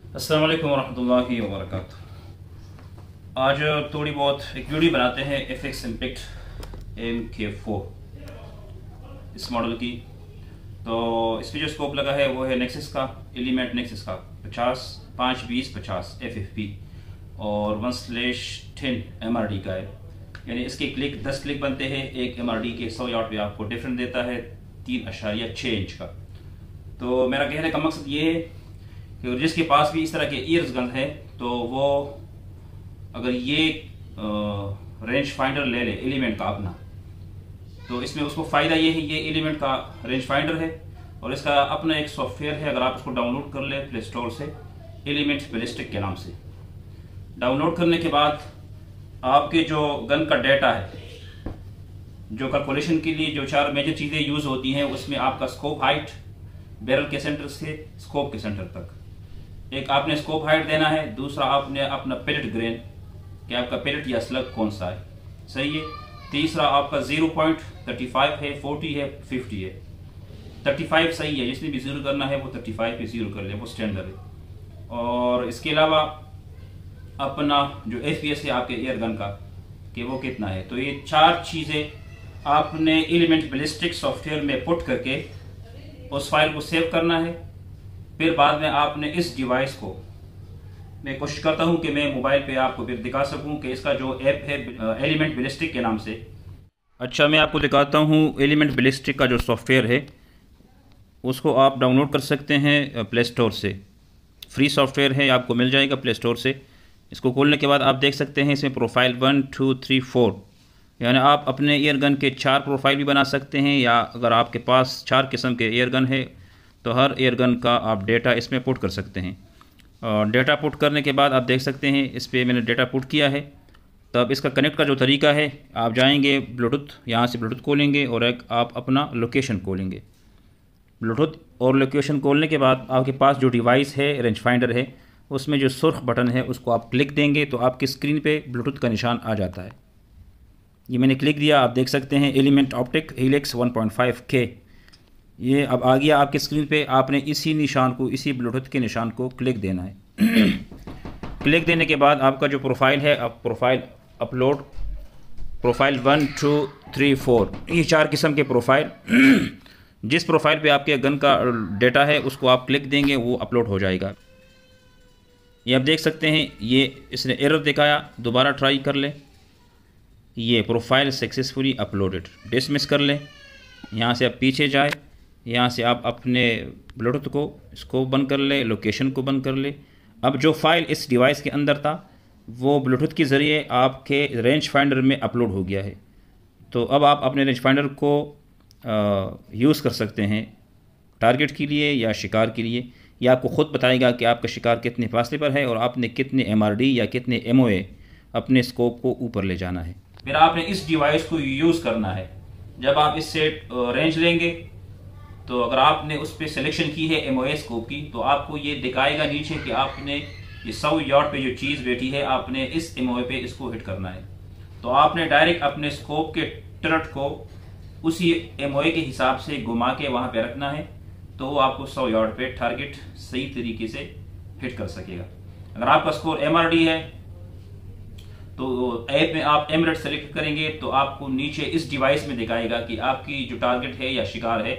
अस्सलाम वालेकुम वरहमतुल्लाहि वबरकातुहू। आज थोड़ी बहुत एक वीडियो बनाते हैं FX इम्पैक्ट MK4 इस मॉडल की। तो इसमें जो स्कोप लगा है वो है नेक्सस का, एलिमेंट नेक्सस का 50 5-20 50 FFP और 1/10 MRD का है। यानी इसके क्लिक 10 क्लिक बनते हैं। एक MRD के 100 यार्ड पे आपको डिफरेंस देता है 3.6 इंच का। तो मेरा कहने का मकसद ये है कि जिसके पास भी इस तरह के ईयर्स गन है तो वो अगर ये रेंज फाइंडर ले ले एलिमेंट का अपना, तो इसमें उसको फ़ायदा ये है, ये एलिमेंट का रेंज फाइंडर है और इसका अपना एक सॉफ्टवेयर है। अगर आप इसको डाउनलोड कर ले प्ले स्टोर से, एलिमेंट बैलिस्टिक के नाम से, डाउनलोड करने के बाद आपके जो गन का डाटा है, जो कैलकुलेशन के लिए जो 4 मेजर चीज़ें यूज़ होती हैं, उसमें आपका स्कोप हाइट, बैरल के सेंटर से स्कोप के सेंटर तक, एक आपने स्कोप हाइट देना है, दूसरा आपने अपना पेलेट ग्रेन कि आपका पेलेट या स्लग कौन सा है, सही है। तीसरा आपका 0.35 है, 40 है, 50 है। 35 सही है, जिसने भी जीरो करना है वो 35 पे जीरो कर ले, वो स्टैंडर्ड है। और इसके अलावा अपना जो FPS है आपके एयर गन का कि वो कितना है। तो ये 4 चीज़ें आपने एलिमेंट बैलिस्टिक सॉफ्टवेयर में पुट करके उस फाइल को सेव करना है। फिर बाद में आपने इस डिवाइस को, मैं कोशिश करता हूं कि मैं मोबाइल पे आपको फिर दिखा सकूं कि इसका जो ऐप है एलिमेंट बैलिस्टिक के नाम से। अच्छा, मैं आपको दिखाता हूं एलिमेंट बैलिस्टिक का जो सॉफ्टवेयर है उसको आप डाउनलोड कर सकते हैं प्ले स्टोर से। फ्री सॉफ्टवेयर है, आपको मिल जाएगा प्ले स्टोर से। इसको खोलने के बाद आप देख सकते हैं इसमें प्रोफाइल 1 2 3 4, यानी आप अपने एयरगन के 4 प्रोफाइल भी बना सकते हैं, या अगर आपके पास 4 किस्म के एयरगन है तो हर एयरगन का आप डेटा इसमें पुट कर सकते हैं। और डेटा पुट करने के बाद आप देख सकते हैं इस पर मैंने डेटा पुट किया है। तब इसका कनेक्ट का जो तरीका है, आप जाएंगे ब्लूटूथ, यहाँ से ब्लूटूथ खोलेंगे और एक आप अपना लोकेशन खोलेंगे। ब्लूटूथ और लोकेशन खोलने के बाद आपके पास जो डिवाइस है रेंज फाइंडर है, उसमें जो सुर्ख बटन है उसको आप क्लिक देंगे तो आपकी स्क्रीन पे ब्लूटूथ का निशान आ जाता है। ये मैंने क्लिक दिया, आप देख सकते हैं एलिमेंट ऑप्टिक हीलिक्स 1.5K, ये अब आ गया आपकी स्क्रीन पे। आपने इसी निशान को, इसी ब्लूटूथ के निशान को क्लिक देना है। क्लिक देने के बाद आपका जो प्रोफाइल है, आप प्रोफाइल अपलोड, प्रोफाइल 1 2 3 4, ये 4 किस्म के प्रोफाइल, जिस प्रोफाइल पे आपके गन का डेटा है उसको आप क्लिक देंगे, वो अपलोड हो जाएगा। ये आप देख सकते हैं, ये इसने एरर दिखाया, दोबारा ट्राई कर ले। ये प्रोफाइल सक्सेसफुली अपलोडेड, डिसमिस कर लें। यहाँ से आप पीछे जाए, यहाँ से आप अपने ब्लूटूथ को इसको बंद कर ले, लोकेशन को बंद कर ले। अब जो फाइल इस डिवाइस के अंदर था वो ब्लूटूथ के ज़रिए आपके रेंज फाइंडर में अपलोड हो गया है। तो अब आप अपने रेंज फाइंडर को यूज़ कर सकते हैं टारगेट के लिए या शिकार के लिए। यह आपको ख़ुद बताएगा कि आपका शिकार कितने फासले पर है और आपने कितने MRD या कितने MOA अपने स्कोप को ऊपर ले जाना है। फिर आपने इस डिवाइस को यूज़ करना है। जब आप इससे रेंज लेंगे तो अगर आपने उस पर सिलेक्शन की है MOA स्कोप की, तो आपको ये दिखाएगा नीचे कि आपने ये 100 यार्ड पे जो चीज़ बैठी है, आपने इस MOA पे इसको हिट करना है। तो आपने डायरेक्ट अपने स्कोप के टर्रेट को उसी MOA के हिसाब से घुमा के वहाँ पे रखना है, तो वो आपको 100 यार्ड पे टारगेट सही तरीके से हिट कर सकेगा। अगर आपका स्कोर MRD है तो ऐप में आप एमरेट सेलेक्ट करेंगे तो आपको नीचे इस डिवाइस में दिखाएगा कि आपकी जो टारगेट है या शिकार है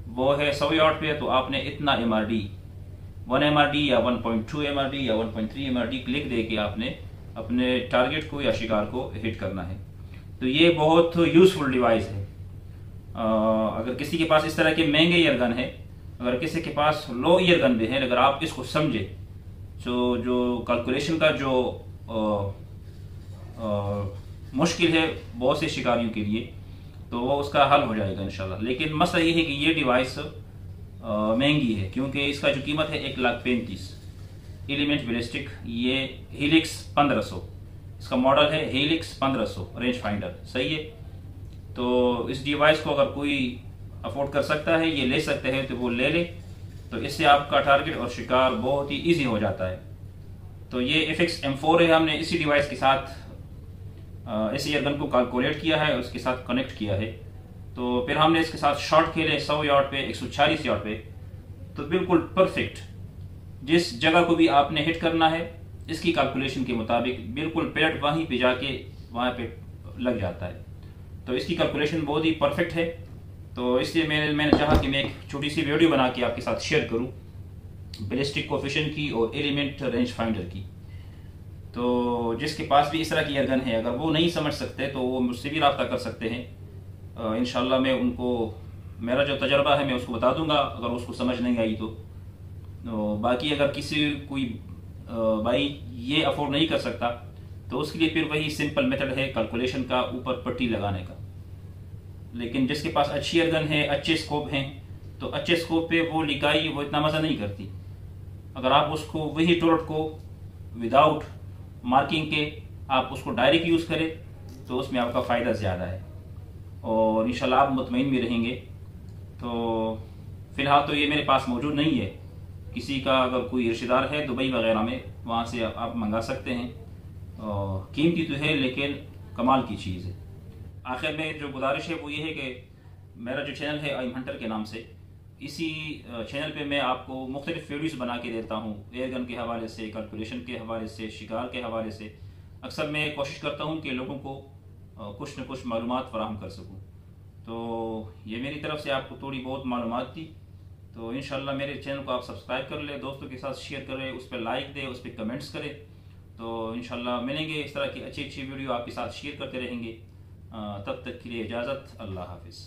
वो है 100 यार्ड पे, तो आपने इतना MRD, 1 MRD या 1.2 MRD या 1.3 MRD क्लिक दे के आपने अपने टारगेट को या शिकार को हिट करना है। तो ये बहुत यूजफुल डिवाइस है। अगर किसी के पास इस तरह के महंगे ईयरगन है, अगर किसी के पास लो ईयरगन भी है, अगर आप इसको समझे तो जो कैलकुलेशन का जो मुश्किल है बहुत से शिकारियों के लिए, तो वो उसका हल हो जाएगा इंशाल्लाह। लेकिन मसला ये है कि ये डिवाइस महंगी है, क्योंकि इसका जो कीमत है 1,35,000। एलिमेंट बैलिस्टिक ये हीलिक्स 1500, इसका मॉडल है हीलिक्स 1500 रेंज फाइंडर, सही है। तो इस डिवाइस को अगर कोई अफोर्ड कर सकता है, ये ले सकते हैं, तो वो ले ले। तो इससे आपका टारगेट और शिकार बहुत ही ईजी हो जाता है। तो ये FX M4 है, हमने इसी डिवाइस के साथ इस ईयरगन को कैलकुलेट किया है, उसके साथ कनेक्ट किया है। तो फिर हमने इसके साथ शॉट खेले 100 यार्ड पे, 140 यार्ड पे, तो बिल्कुल परफेक्ट जिस जगह को भी आपने हिट करना है इसकी कैलकुलेशन के मुताबिक बिल्कुल पैलेट वहीं पे जाके वहाँ पे लग जाता है। तो इसकी कैलकुलेशन बहुत ही परफेक्ट है। तो इसलिए मैंने चाहा कि मैं एक छोटी सी वीडियो बना के आपके साथ शेयर करूं बैलिस्टिक कोफिशिएंट की और एलिमेंट रेंज फाइंडर की। तो जिसके पास भी इस तरह की एयरगन है, अगर वो नहीं समझ सकते तो वो मुझसे भी रब्ता कर सकते हैं। इंशाल्लाह मैं उनको मेरा जो तजर्बा है मैं उसको बता दूंगा अगर उसको समझ नहीं आई तो। बाकी अगर किसी कोई भाई ये अफोर्ड नहीं कर सकता तो उसके लिए फिर वही सिंपल मेथड है कैलकुलेशन का, ऊपर पट्टी लगाने का। लेकिन जिसके पास अच्छी एयरगन है, अच्छे स्कोप हैं, तो अच्छे स्कोप पे वो लिकाई वो इतना मज़ा नहीं करती। अगर आप उसको वही टोरट को विदाउट मार्किंग के आप उसको डायरेक्ट यूज़ करें तो उसमें आपका फ़ायदा ज़्यादा है और इंशाल्लाह आप मुतमईन भी रहेंगे। तो फ़िलहाल तो ये मेरे पास मौजूद नहीं है। किसी का अगर कोई रिश्तेदार है दुबई वगैरह में, वहाँ से आप मंगा सकते हैं। कीमती तो है लेकिन कमाल की चीज़ है। आखिर में जो गुजारिश है वो ये है कि मेरा जो चैनल है आइम हंटर के नाम से, इसी चैनल पे मैं आपको मुख्तलिफ वीडियोज़ बना के देता हूँ एयरगन के हवाले से, कैलकुलेशन के हवाले से, शिकार के हवाले से। अक्सर मैं कोशिश करता हूँ कि लोगों को कुछ न कुछ मालूमात फराहम कर सकूँ। तो ये मेरी तरफ से आपको थोड़ी बहुत मालूमात दी। तो इंशाल्लाह मेरे चैनल को आप सब्सक्राइब कर ले, दोस्तों के साथ शेयर करें, उस पर लाइक दें, उस पर कमेंट्स करें। तो इंशाल्लाह मिलेंगे इस तरह की अच्छी अच्छी वीडियो आपके साथ शेयर करते रहेंगे। तब तक के लिए इजाज़त, अल्लाह हाफिज़।